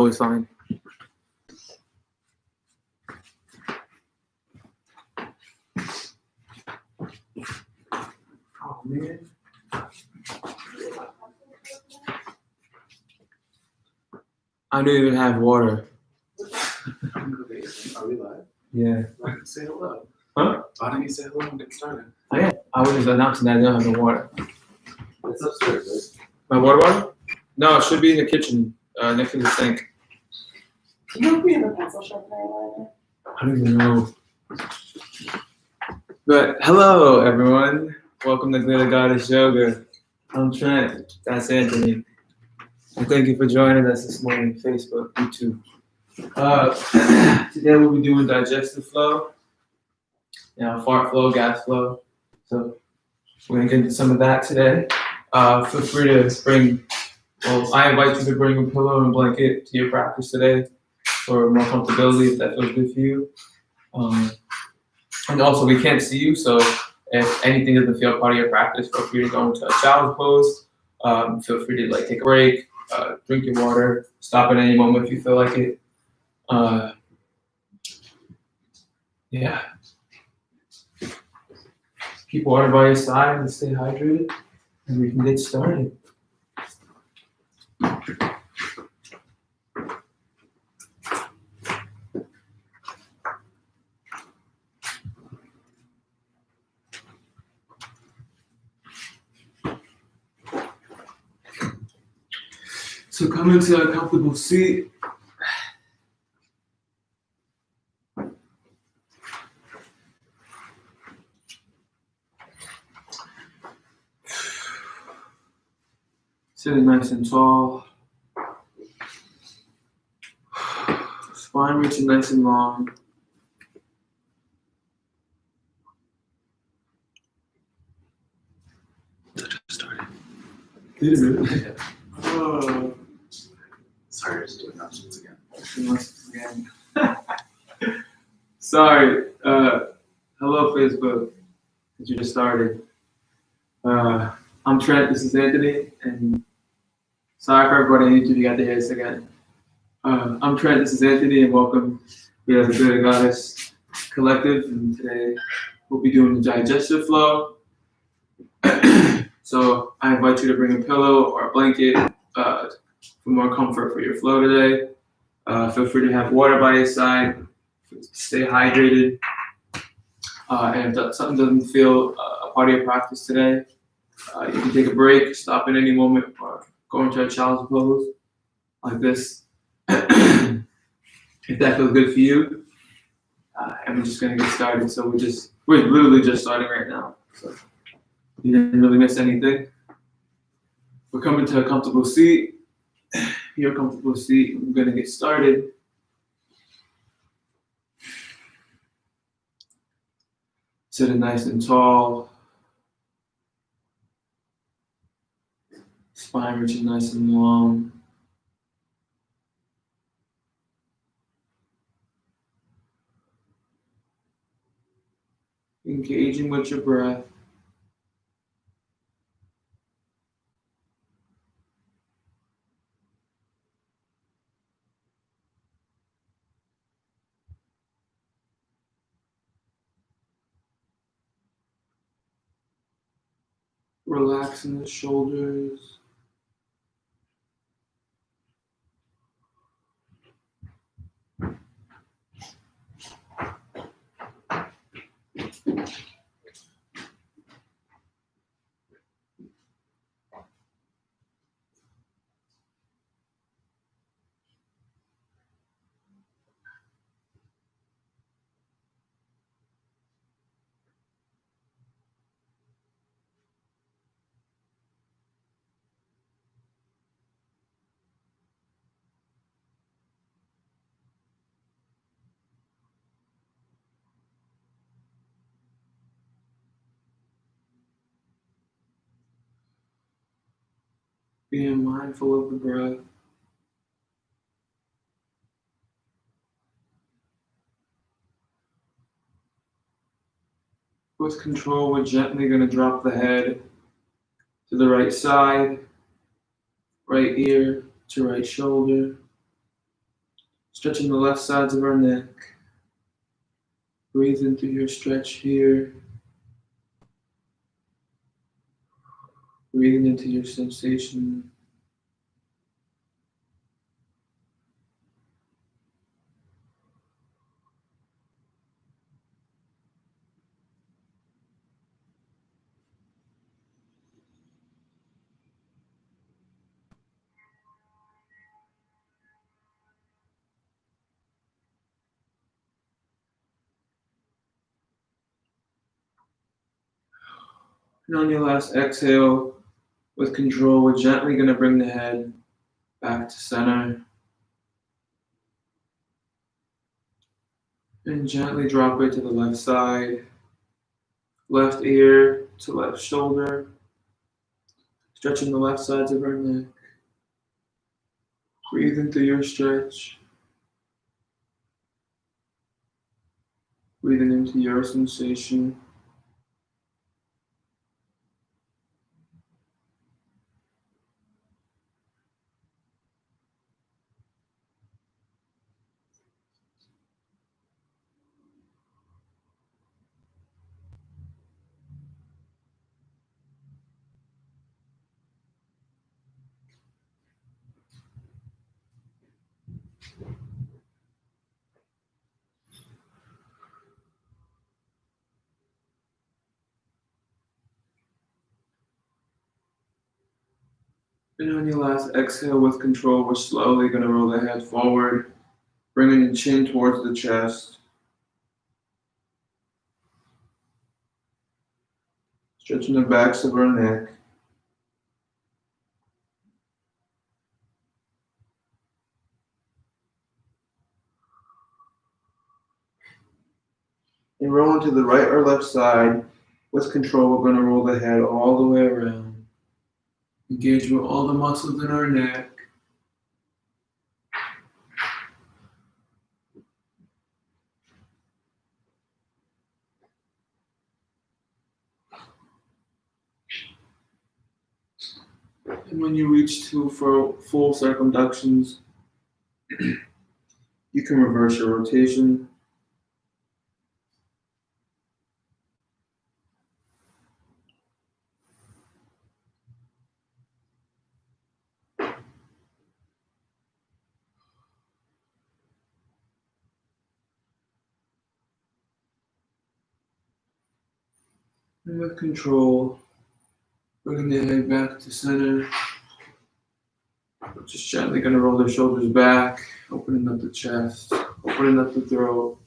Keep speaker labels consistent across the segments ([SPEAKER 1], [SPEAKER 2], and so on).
[SPEAKER 1] Always fine. Oh man. I don't even have water.
[SPEAKER 2] Are we live?
[SPEAKER 1] Yeah.
[SPEAKER 2] Why didn't you say hello?
[SPEAKER 1] Huh?
[SPEAKER 2] Why didn't you say hello and get started?
[SPEAKER 1] I was just announcing that I don't have the water.
[SPEAKER 2] It's upstairs,
[SPEAKER 1] My water bottle? No, it should be in the kitchen, next to the sink.
[SPEAKER 3] Do you know if we have a pencil sharpener eyeliner?
[SPEAKER 1] I don't even know. But hello, everyone. Welcome to Glitter Goddess Yoga. I'm Trent. That's Anthony. And thank you for joining us this morning, Facebook, YouTube. Today we'll be doing digestive flow, fart flow, gas flow. So we're gonna get into some of that today. Feel free to bring. Well, I invite you to bring a pillow and blanket to your practice today for more comfortability if that feels good for you. And also, we can't see you, so if anything doesn't feel part of your practice, feel free to go into a child's pose. Feel free to take a break, drink your water, stop at any moment if you feel like it. Yeah. Keep water by your side and stay hydrated, and we can get started. So come into a comfortable seat. Sitting nice and tall. Spine reaching nice and long.
[SPEAKER 2] That just started.
[SPEAKER 1] Did it really?
[SPEAKER 2] Yeah.
[SPEAKER 1] Oh.
[SPEAKER 2] Sorry, just doing options again.
[SPEAKER 1] Sorry. Hello, Facebook. Since you just started. I'm Trent. This is Anthony, and sorry for everybody on YouTube. You got to hear this again. I'm Trent. This is Anthony, and welcome. We have the Glitter Goddess Collective, and today we'll be doing the digestive flow. So I invite you to bring a pillow or a blanket for more comfort for your flow today. Feel free to have water by your side. Stay hydrated. And if something doesn't feel a part of your practice today, you can take a break, stop at any moment, or go into a child's pose like this. If that feels good for you. And we're just gonna get started. So we're literally just starting right now. So you didn't really miss anything. We're coming to a comfortable seat. Your comfortable seat. We're gonna get started. Sitting nice and tall. Spine reaching nice and long. Engaging with your breath. Relaxing the shoulders. Being mindful of the breath. With control, we're gently going to drop the head to the right side, right ear to right shoulder. Stretching the left sides of our neck. Breathe into your stretch here. Breathing into your sensation. And on your last exhale, with control, we're gently going to bring the head back to center. And gently drop it to the left side, left ear to left shoulder, stretching the left sides of our neck. Breathe into your stretch. Breathing into your sensation. And on your last exhale with control, we're slowly going to roll the head forward, bringing the chin towards the chest. Stretching the backs of our neck. And rolling to the right or left side. With control, we're going to roll the head all the way around. Engage with all the muscles in our neck. And when you reach to for full circumductions, you can reverse your rotation. And with control, bringing the head back to center. We're just gently going to roll the shoulders back, opening up the chest, opening up the throat.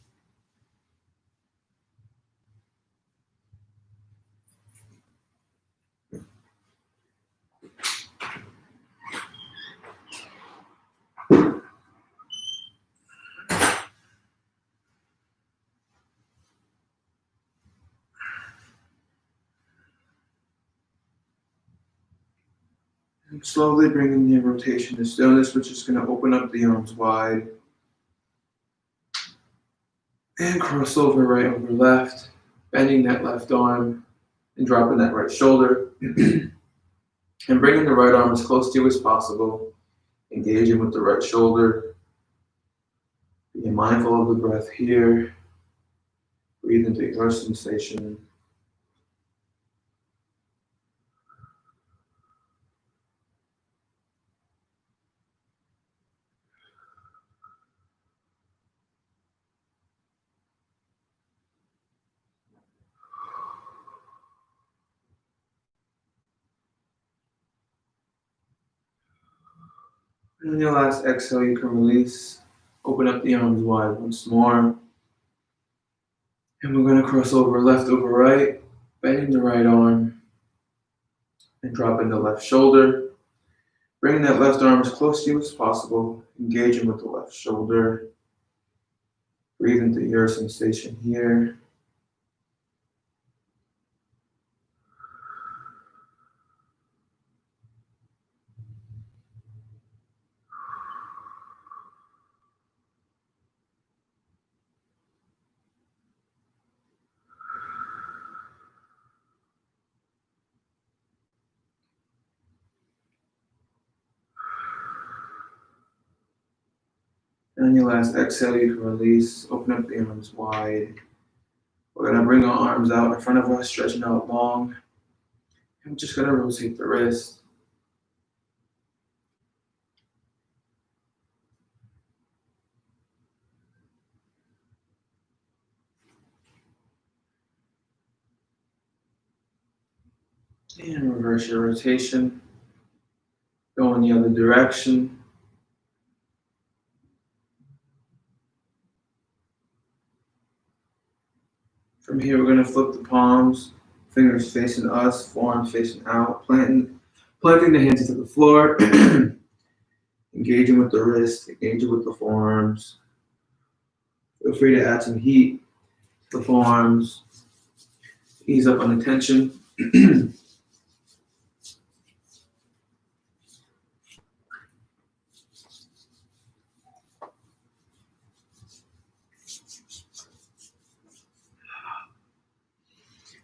[SPEAKER 1] And slowly bringing the rotation to stillness, which is going to open up the arms wide. And cross over right over left, bending that left arm and dropping that right shoulder. And bringing the right arm as close to you as possible, engaging with the right shoulder. Being mindful of the breath here. Breathe into your sensation. And on your last exhale, you can release. Open up the arms wide once more. And we're going to cross over right, bending the right arm and dropping the left shoulder. Bringing that left arm as close to you as possible, engaging with the left shoulder. Breathe into your sensation here. On your last exhale, you can release, open up the arms wide. We're gonna bring our arms out in front of us, stretching out long. And we're just gonna rotate the wrist. And reverse your rotation. Go in the other direction. From here, we're gonna flip the palms, fingers facing us, forearms facing out, planting the hands into the floor, engaging with the wrist, engaging with the forearms. Feel free to add some heat to the forearms, ease up on the tension.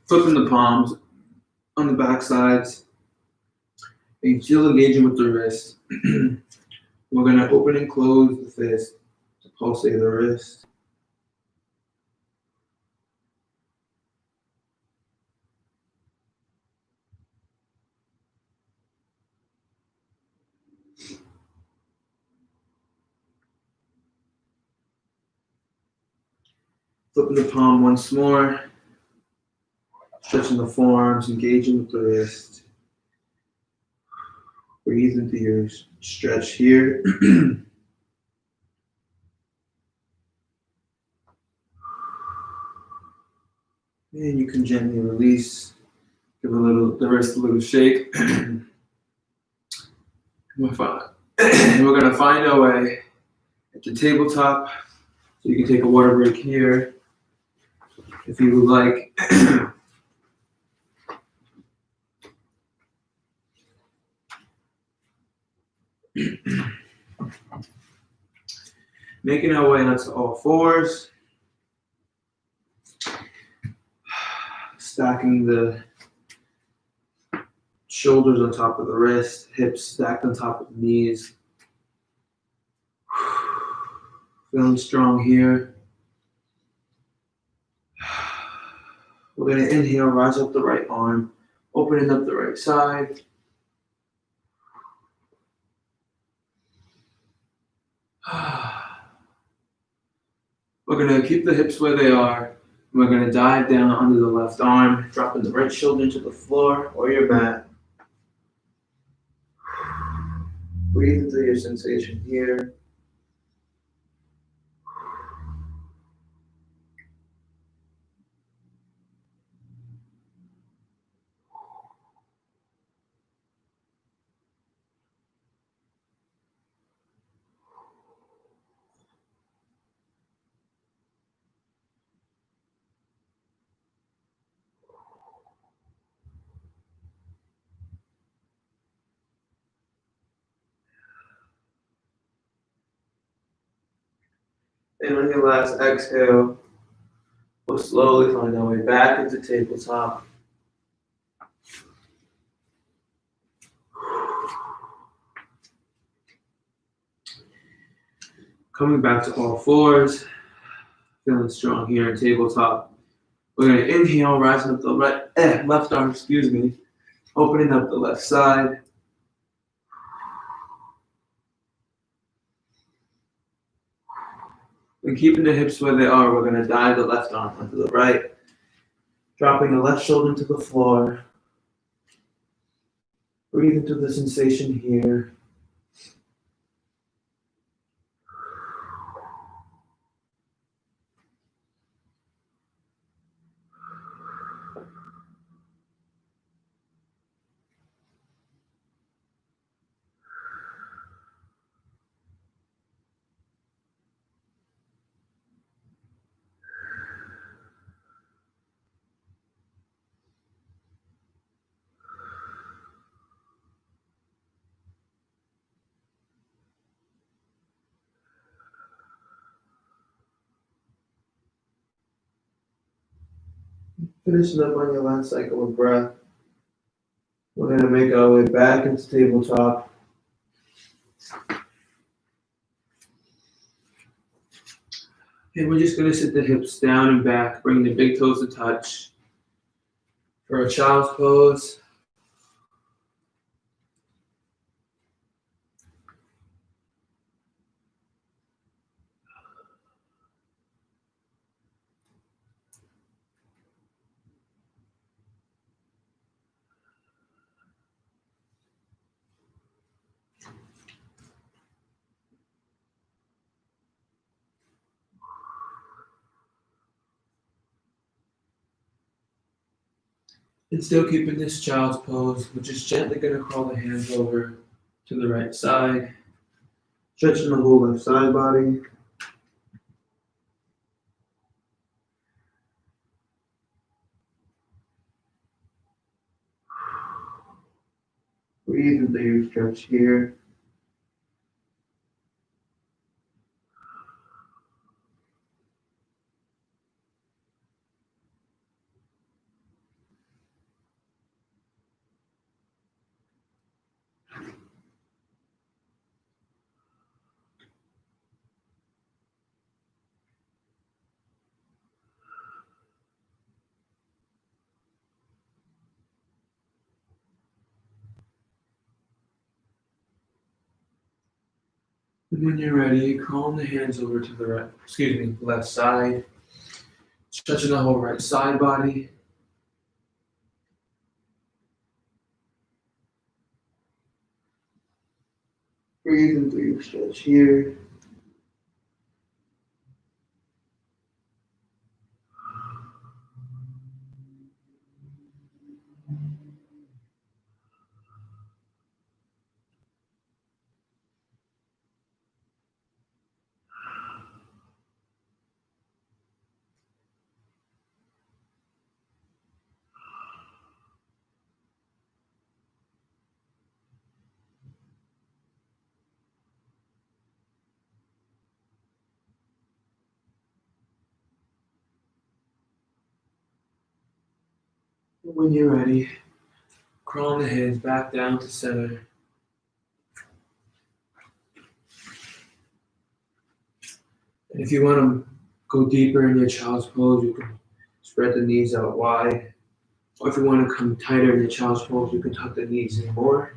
[SPEAKER 1] Flipping the palms on the back sides, and still engaging with the wrist. We're going to open and close the fist to pulsate the wrist. Flipping the palm once more, stretching the forearms, engaging with the wrist. Breathe into your stretch here. And you can gently release, give the wrist a little shake. We're gonna find our way at the tabletop. So you can take a water break here if you would like. Making our way onto all fours. Stacking the shoulders on top of the wrist, hips stacked on top of the knees. Feeling strong here. We're going to inhale, rise up the right arm, opening up the right side. We're going to keep the hips where they are. We're going to dive down under the left arm, dropping the right shoulder into the floor or your mat. Breathe into your sensation here. And on your last exhale, we'll slowly find our way back into tabletop. Coming back to all fours, feeling strong here in tabletop. We're going to inhale, rising up the left arm, opening up the left side. And keeping the hips where they are, we're going to dive the left arm onto the right, dropping the left shoulder into the floor. Breathe into the sensation here. Finishing up on your last cycle of breath. We're going to make our way back into tabletop. And we're just going to sit the hips down and back, bring the big toes to touch. For a child's pose. And still keeping this child's pose, we're just gently going to crawl the hands over to the right side, stretching the whole left side body. Breathe into your stretch here. And when you're ready, calm the hands over to the left side, stretching the whole right side body. Breathe into your stretch here. And when you're ready, crawl the hands back down to center. And if you want to go deeper in your child's pose, you can spread the knees out wide. Or if you want to come tighter in your child's pose, you can tuck the knees in more.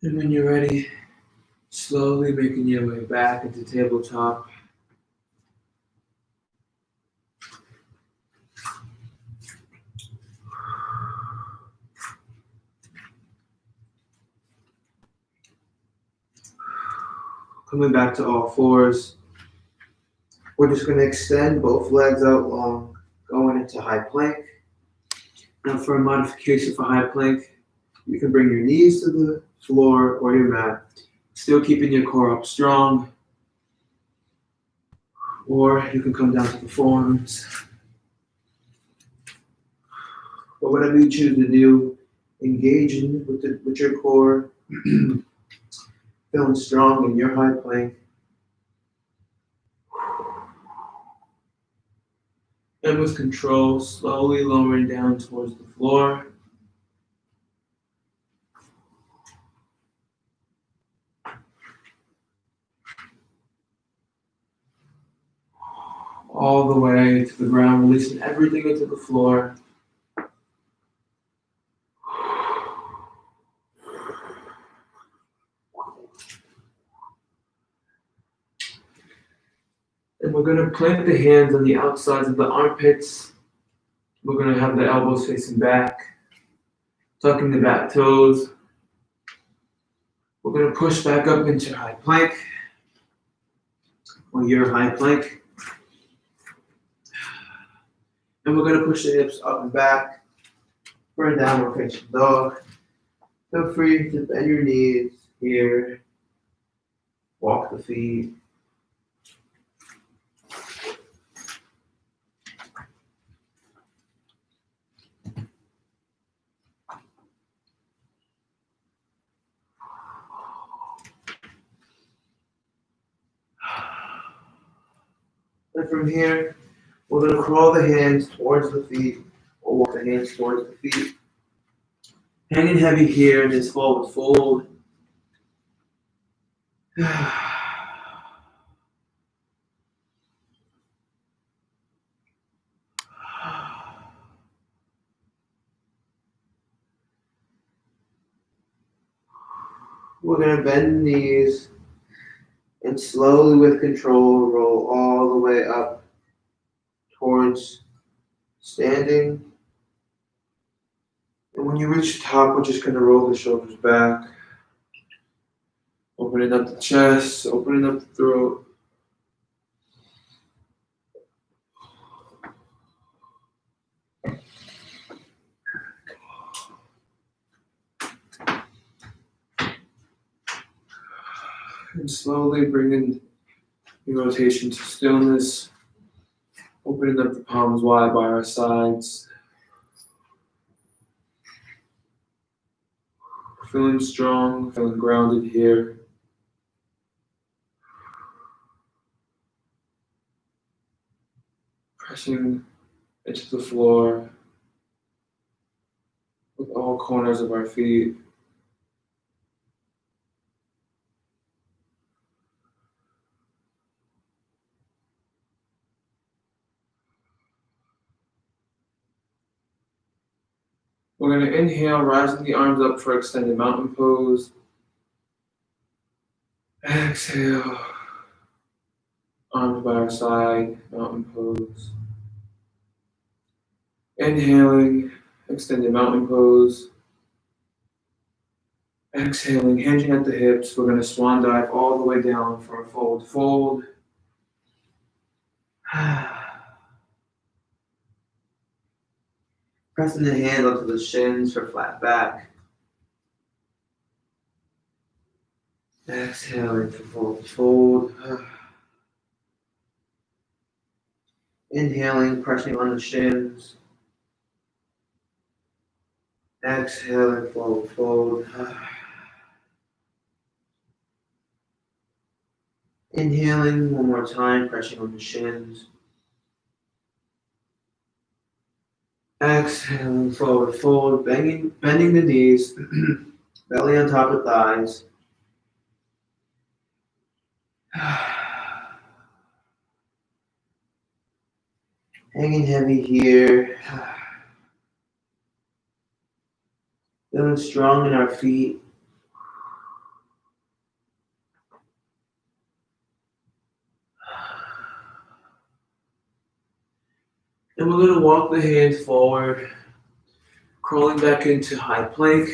[SPEAKER 1] And when you're ready, slowly making your way back into tabletop. Coming back to all fours. We're just going to extend both legs out long, going into high plank. Now for a modification for high plank, you can bring your knees to the floor or your mat, still keeping your core up strong. Or you can come down to the forearms. But whatever you choose to do, engage with your core, feeling strong in your high plank. And with control, slowly lowering down towards the floor. All the way to the ground, releasing everything into the floor. And we're going to plant the hands on the outsides of the armpits. We're going to have the elbows facing back, tucking the back toes. We're going to push back up into high plank, or your high plank. And we're going to push the hips up and back for a downward facing dog. Feel free to bend your knees here, walk the feet. And from here, we're going to crawl the hands towards the feet, or walk the hands towards the feet. Hanging heavy here in this forward fold. We're going to bend the knees and slowly, with control, roll all the way up towards standing. And when you reach the top, we're just going to roll the shoulders back, opening up the chest, opening up the throat. And slowly bringing your rotation to stillness, opening up the palms wide by our sides. Feeling strong, feeling grounded here. Pressing into the floor with all corners of our feet. We're going to inhale, rising the arms up for extended mountain pose. Exhale, arms by our side, mountain pose. Inhaling, extended mountain pose. Exhaling, hinging at the hips. We're going to swan dive all the way down for a forward fold. Pressing the hands onto the shins for flat back. Exhaling for forward fold. Inhaling, pressing on the shins. Exhaling, forward fold. Inhaling one more time, pressing on the shins. Exhaling, forward fold, bending the knees, belly on top of thighs. Hanging heavy here. Feeling strong in our feet. And we're going to walk the hands forward, crawling back into high plank.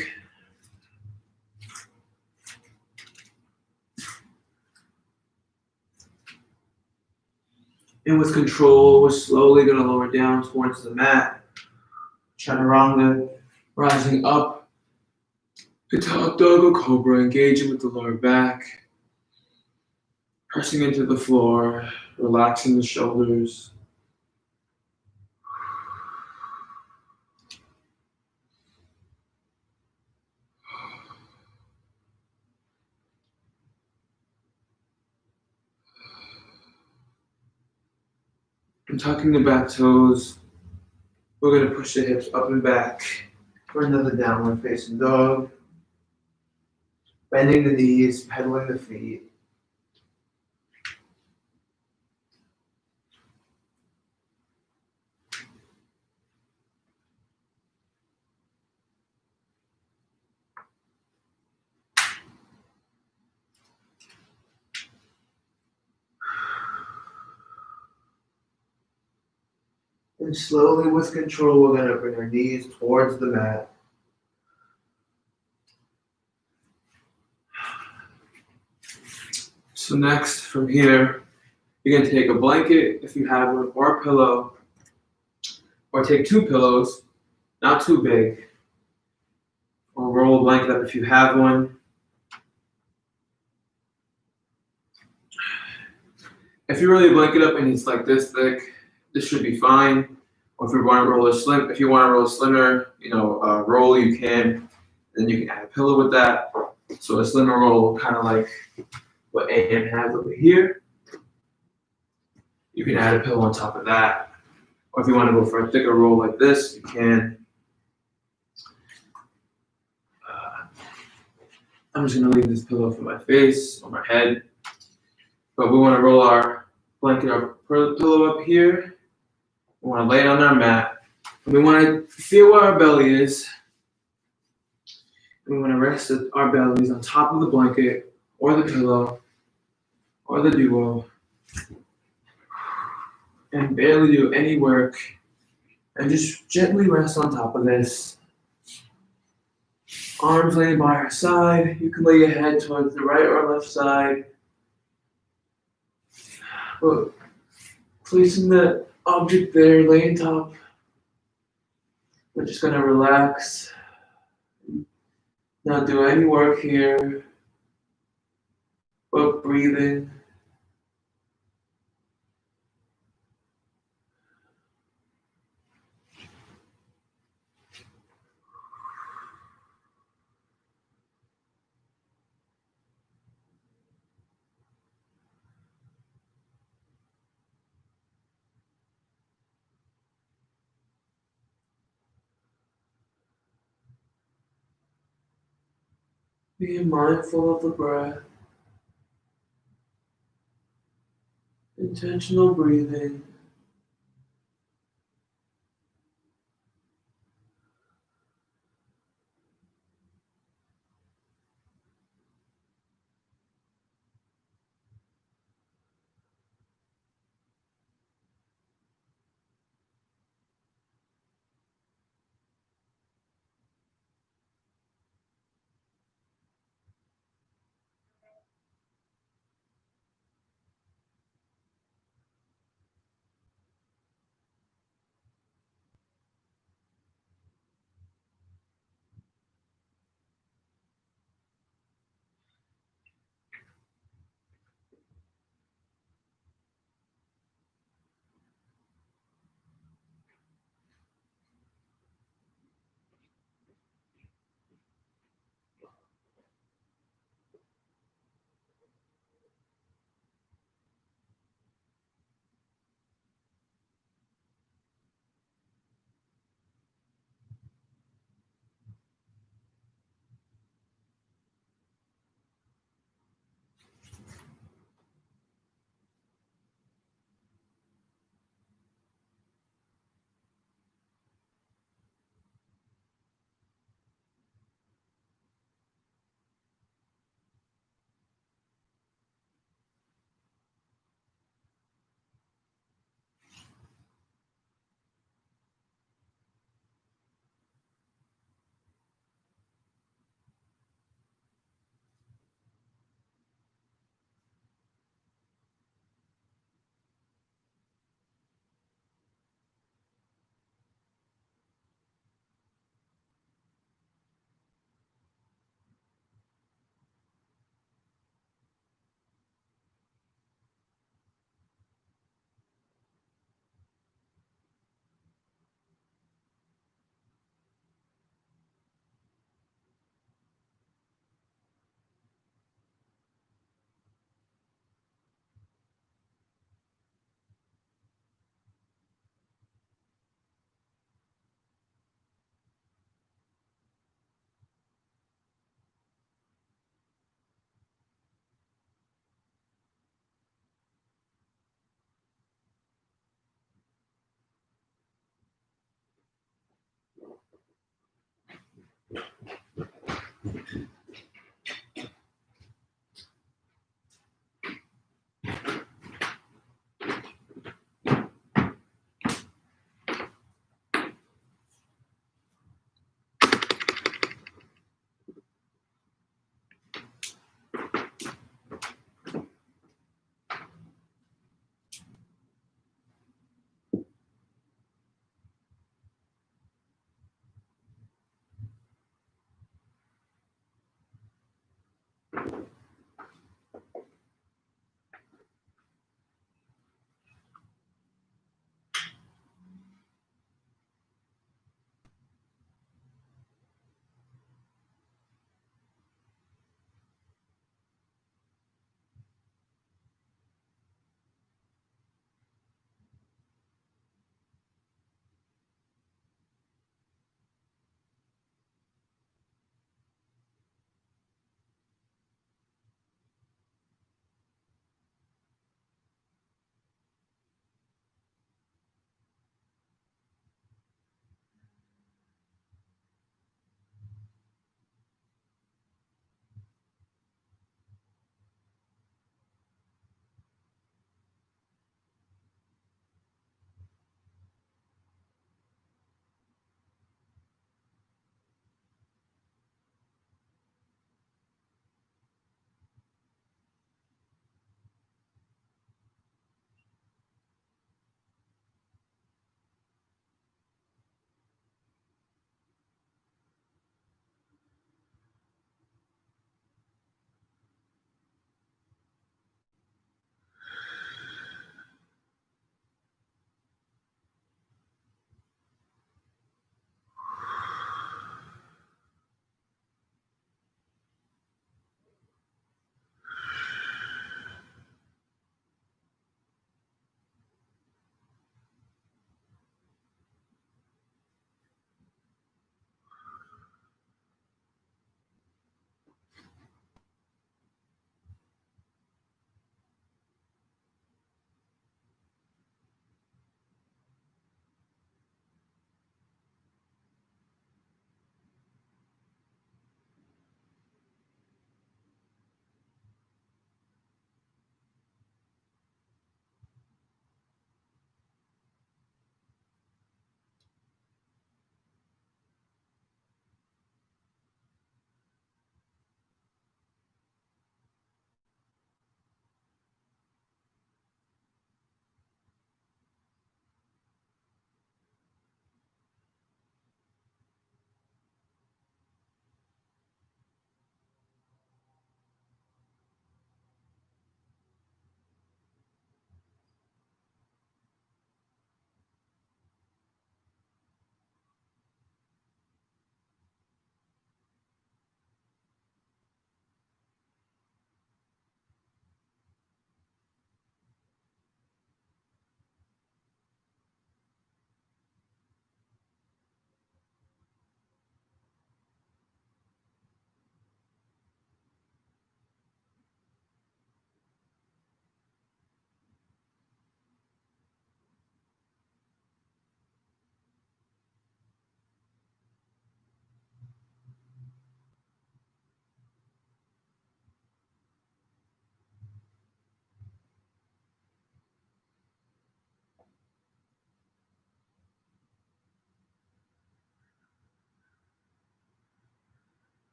[SPEAKER 1] And with control, we're slowly going to lower down towards the mat. Chaturanga, rising up to top dog or cobra, engaging with the lower back. Pressing into the floor, relaxing the shoulders. I'm tucking the back toes. We're going to push the hips up and back for another downward facing dog. Bending the knees, pedaling the feet. And slowly, with control, we're going to bring our knees towards the mat. So next, from here, you're going to take a blanket, if you have one, or a pillow, or take two pillows, not too big, or roll a blanket up if you have one. If you really blanket up and it's like this thick, this should be fine. Or if you want to roll a slimmer, roll, you can. Then you can add a pillow with that. So a slimmer roll, kind of like what AM has over here. You can add a pillow on top of that. Or if you want to go for a thicker roll like this, you can. I'm just going to leave this pillow for my face or my head. But we want to roll our blanket or pillow up here. We want to lay it on our mat. And we want to feel where our belly is. We want to rest our bellies on top of the blanket or the pillow or the duo. And barely do any work. And just gently rest on top of this. Arms laying by our side. You can lay your head towards the right or left side. But placing the object there, laying top. We're just going to relax. Not do any work here. But breathing. Being mindful of the breath. Intentional breathing.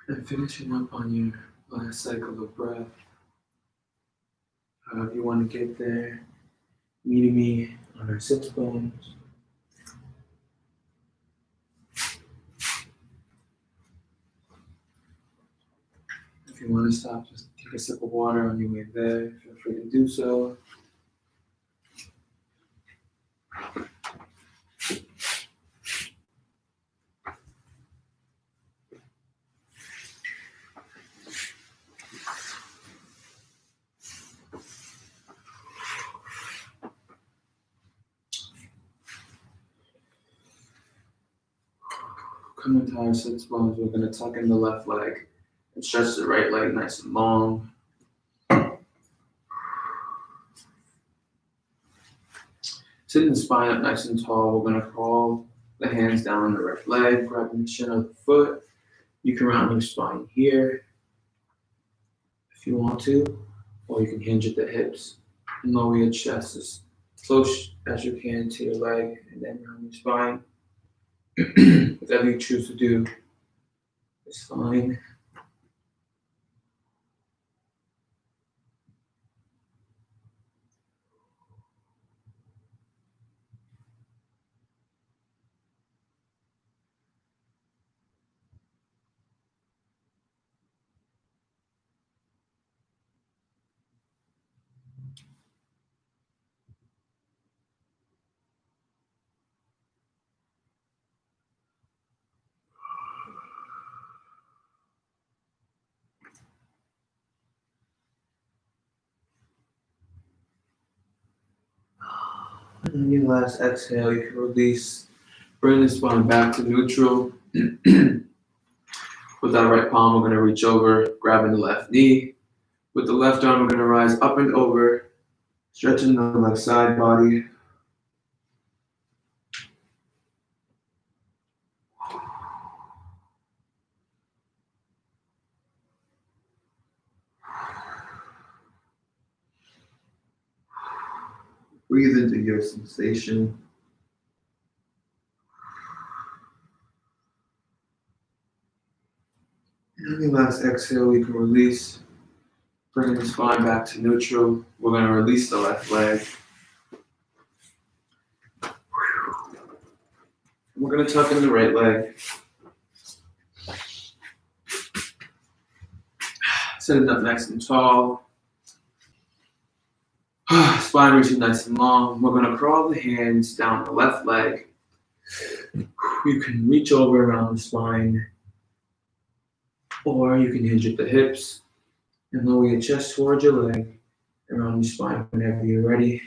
[SPEAKER 1] And finishing up on your last cycle of breath. However you want to get there. Meeting me on our sits bones. If you want to stop, just take a sip of water on your way there. Feel free to do so. Coming to our sits bones, we're going to tuck in the left leg and stretch the right leg nice and long. Sitting the spine up nice and tall, we're going to crawl the hands down the right leg, grabbing the shin of the foot. You can round your spine here if you want to, or you can hinge at the hips and lower your chest as close as you can to your leg and then round your spine. Whatever you choose to do is fine. And on your last exhale, you can release. Bring the spine back to neutral. With our right palm, we're going to reach over, grabbing the left knee. With the left arm, we're going to rise up and over, stretching the left side body. Breathe into your sensation. And on your last exhale, you can release. Bringing the spine back to neutral. We're going to release the left leg. We're going to tuck in the right leg. Sitting up nice and tall. Spine reaching nice and long. We're going to crawl the hands down the left leg. You can reach over around the spine, or you can hinge at the hips and lower your chest towards your leg, around your spine whenever you're ready.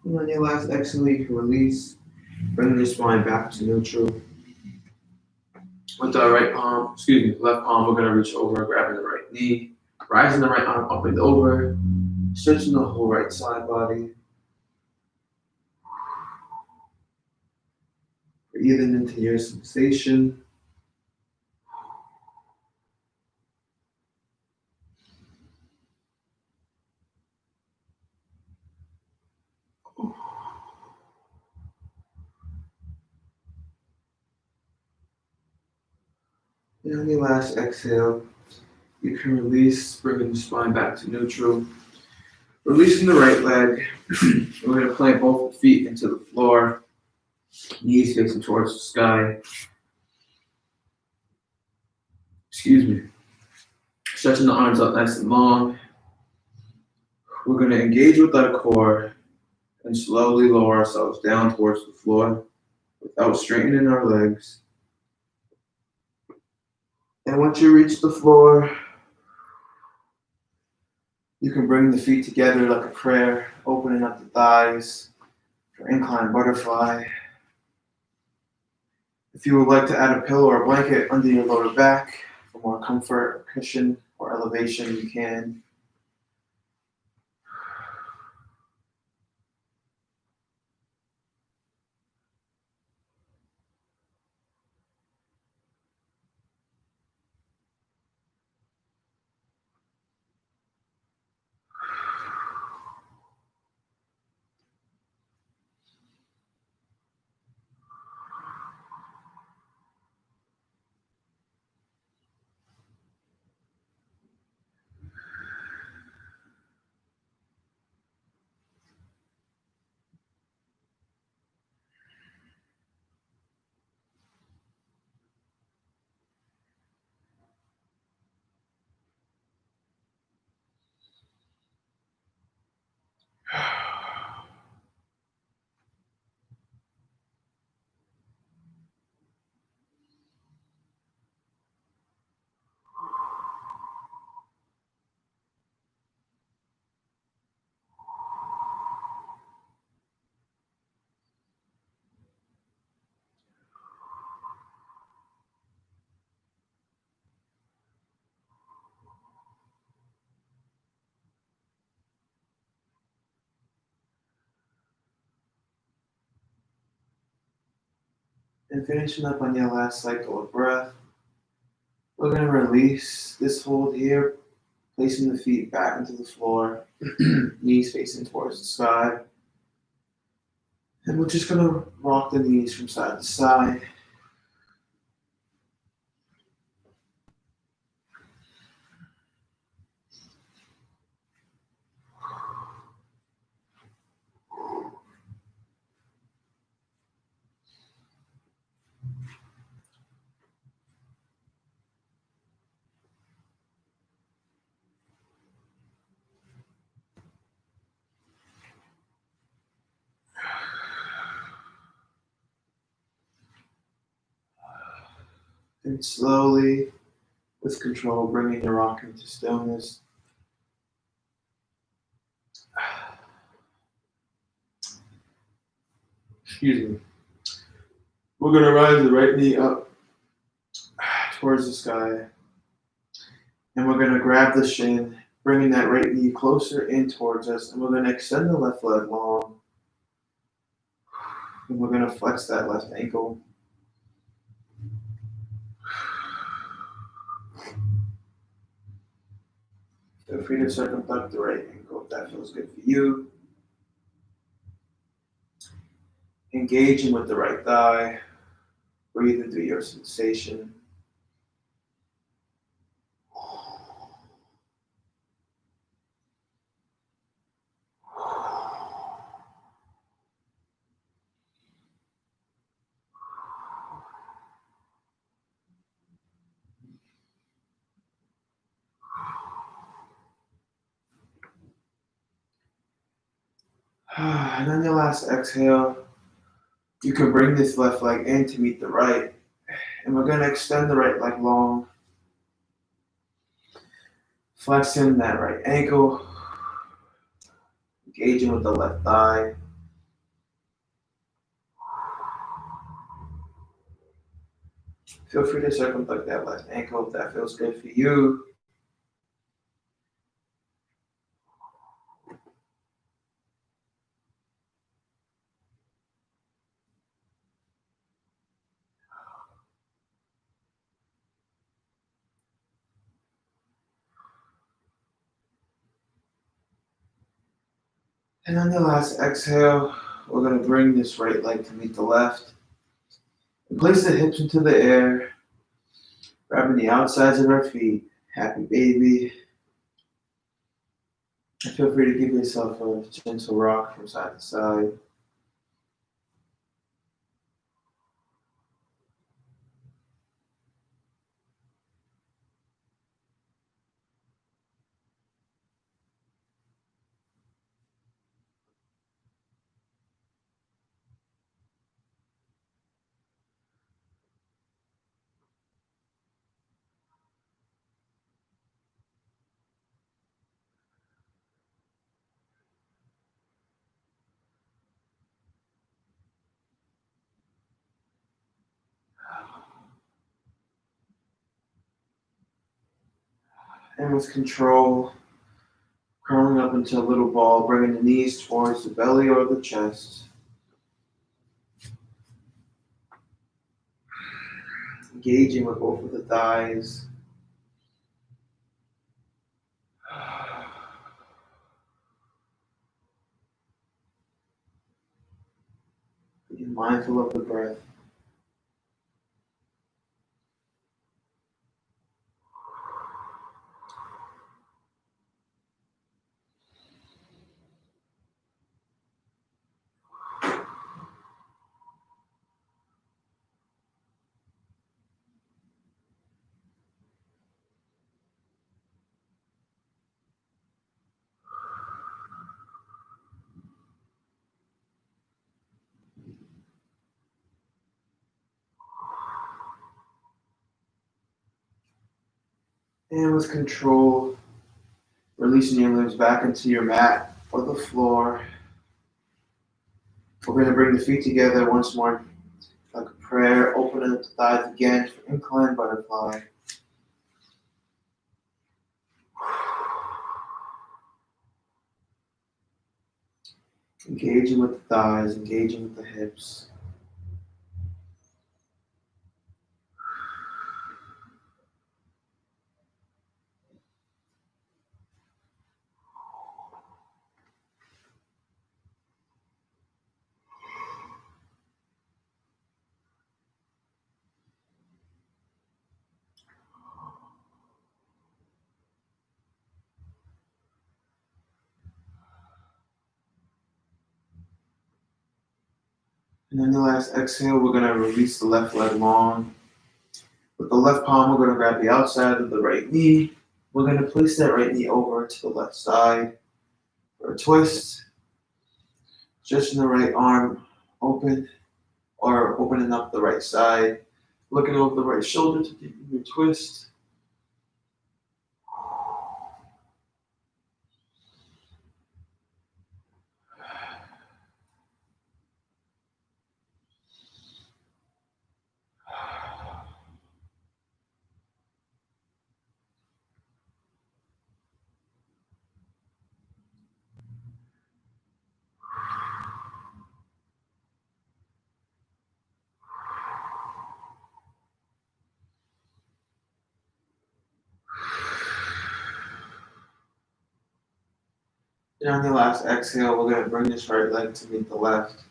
[SPEAKER 1] And on your last exhale, you can release. Bring your spine back to neutral. With our left palm, we're going to reach over, grabbing the right knee, rising the right arm up and over, stretching the whole right side body. Breathing into your sensation. And on your last exhale, you can release, bringing the spine back to neutral. Releasing the right leg. We're going to plant both feet into the floor, knees facing towards the sky. Stretching the arms out nice and long. We're going to engage with our core and slowly lower ourselves down towards the floor. without straightening our legs. And once you reach the floor, you can bring the feet together like a prayer, opening up the thighs for incline butterfly. If you would like to add a pillow or blanket under your lower back for more comfort, or cushion, or elevation, you can. And finishing up on your last cycle of breath, we're going to release this hold here, placing the feet back into the floor, knees facing towards the sky. And we're just going to rock the knees from side to side. And slowly, with control, bringing your rocking to stillness. Excuse me. We're going to rise the right knee up towards the sky. And we're going to grab the shin, bringing that right knee closer in towards us. And we're going to extend the left leg long. And we're going to flex that left ankle. Feel free to circumflex the right ankle if that feels good for you. Engaging with the right thigh. Breathe into your sensation. And on your last exhale, you can bring this left leg in to meet the right. And we're going to extend the right leg long. Flexing that right ankle. Engaging with the left thigh. Feel free to circumflex that left ankle if that feels good for you. And on your last exhale, we're going to bring this right leg to meet the left. And place the hips into the air, grabbing the outsides of our feet. Happy baby. And feel free to give yourself a gentle rock from side to side. And with control, curling up into a little ball, bringing the knees towards the belly or the chest. Engaging with both of the thighs. Being mindful of the breath. And with control, releasing your limbs back into your mat or the floor. We're going to bring the feet together once more, like a prayer, opening up the thighs again for incline butterfly. Engaging with the thighs, engaging with the hips. And then the last exhale, we're going to release the left leg long. With the left palm, we're going to grab the outside of the right knee. We're going to place that right knee over to the left side for a twist. Stretching the right arm open or opening up the right side. Looking over the right shoulder to deepen your twist. And on the last exhale, we're going to bring this right leg to meet the left.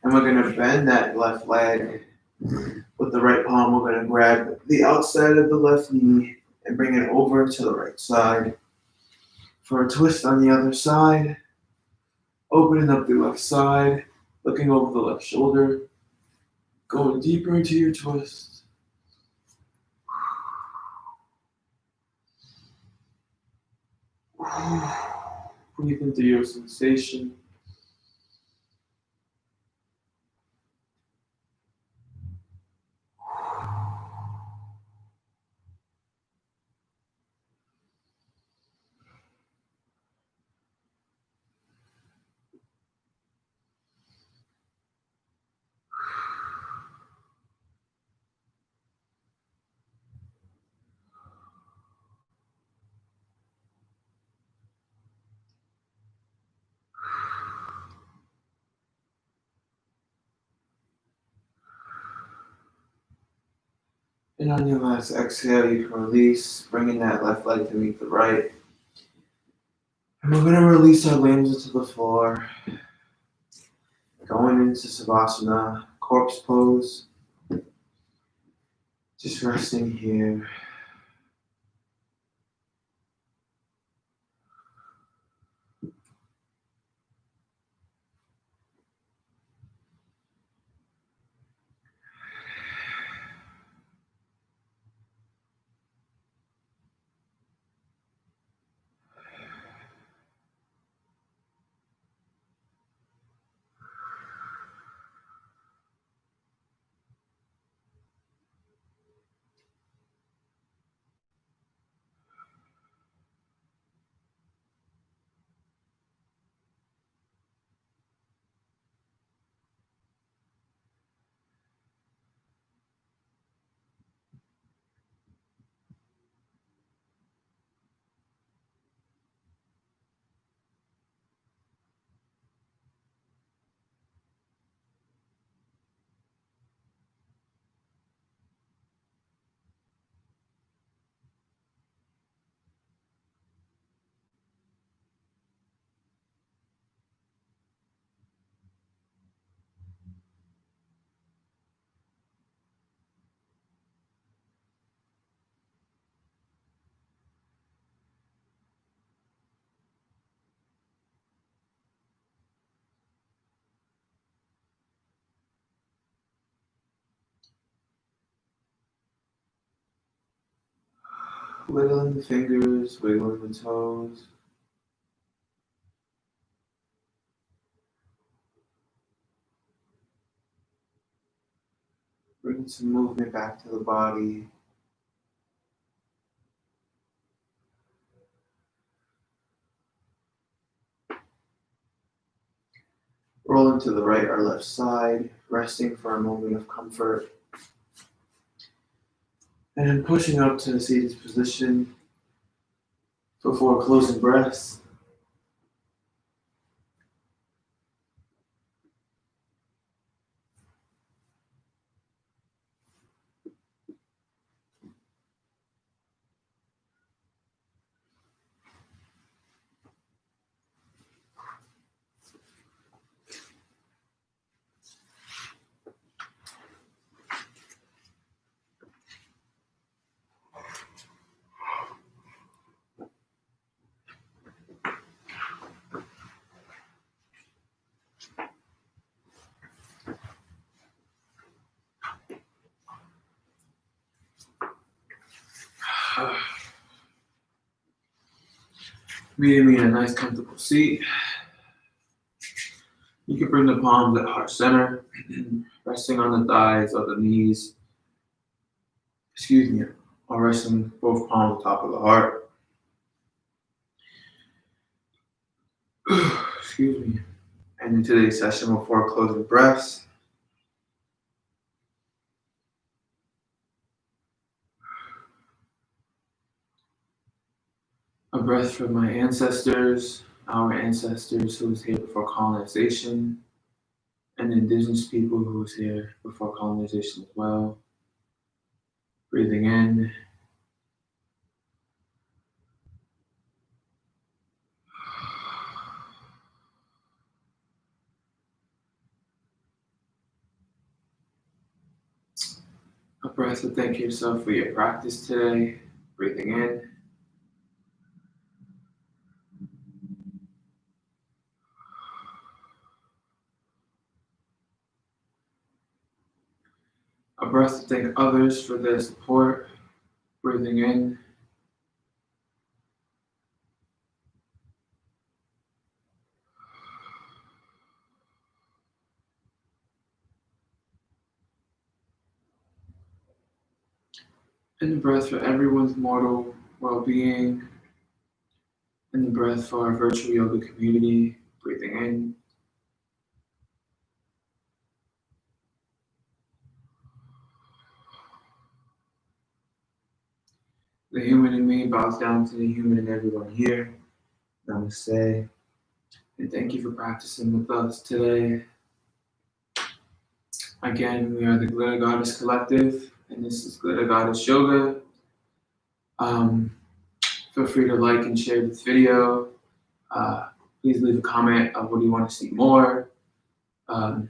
[SPEAKER 1] And we're going to bend that left leg. With the right palm, we're going to grab the outside of the left knee and bring it over to the right side. For a twist on the other side, opening up the left side, looking over the left shoulder, going deeper into your twist. Breathe into your sensation. And on your last exhale, you can release, bringing that left leg to meet the right. And we're going to release our limbs into the floor. Going into Savasana, corpse pose. Just resting here. Wiggling the fingers, wiggling the toes. Bring some movement back to the body. Rolling to the right or left side, resting for a moment of comfort. And pushing up to the seated position before closing breaths. Meeting me in a nice comfortable seat. You can bring the palms at heart center, resting on the thighs or the knees. Or resting both palms on top of the heart. And in today's session, before closing breaths, a breath from my ancestors, our ancestors who was here before colonization, and indigenous people who was here before colonization as well. Breathing in. A breath to thank yourself for your practice today. Breathing in. A breath to thank others for their support. Breathing in. And the breath for everyone's mortal well-being. And the breath for our virtual yoga community. Breathing in. The human in me bows down to the human in everyone here. Namaste. And thank you for practicing with us today. Again, we are the Glitter Goddess Collective, and this is Glitter Goddess Yoga. Feel free to like and share this video. Please leave a comment of what you want to see more. You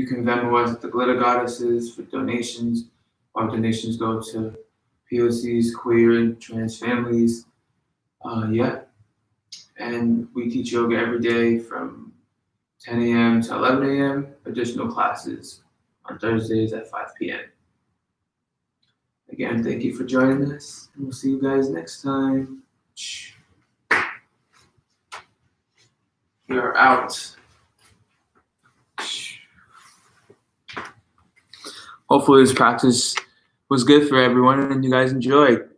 [SPEAKER 1] can Venmo us at the Glitter Goddesses for donations. Our donations go to POCs, queer and trans families. And we teach yoga every day from 10 a.m. to 11 a.m. Additional classes on Thursdays at 5 p.m. Again, thank you for joining us, and we'll see you guys next time. We are out. Hopefully this practice was good for everyone and you guys enjoyed.